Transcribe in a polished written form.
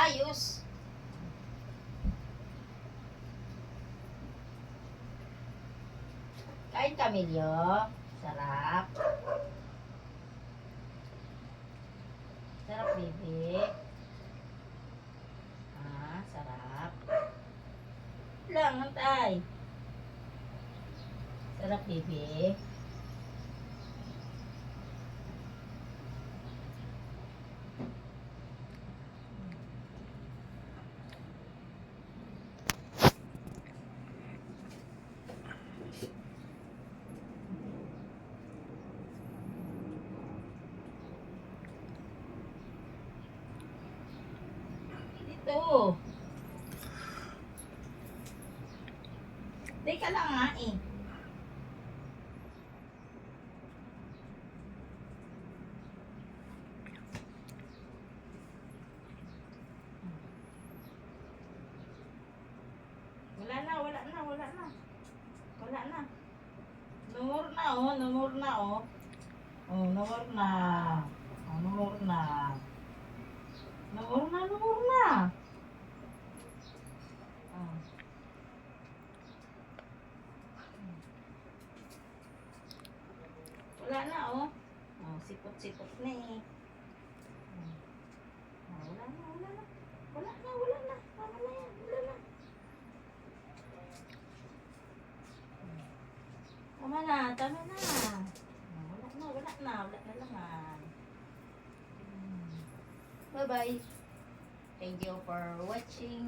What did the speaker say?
ayos. Kain Camilyo. Sarap. Sarap, baby. Ah, sarap. Lang, hantay. Sarap, baby. Dito. Teka lang nga eh. Wala na, wala na, wala na. Wala na. Numur na oh, numur na oh. Oh, numur na. Oh, numur na. Numur na, numur na. Oh. Wala na oh. Oh, sipot-sipot na eh. Oh, wala na, wala na. Wala na, wala na. Tama na yan, wala na. Tama na, tama na. Oh, wala na, wala na. Wala na naman. Bye-bye. Thank you for watching.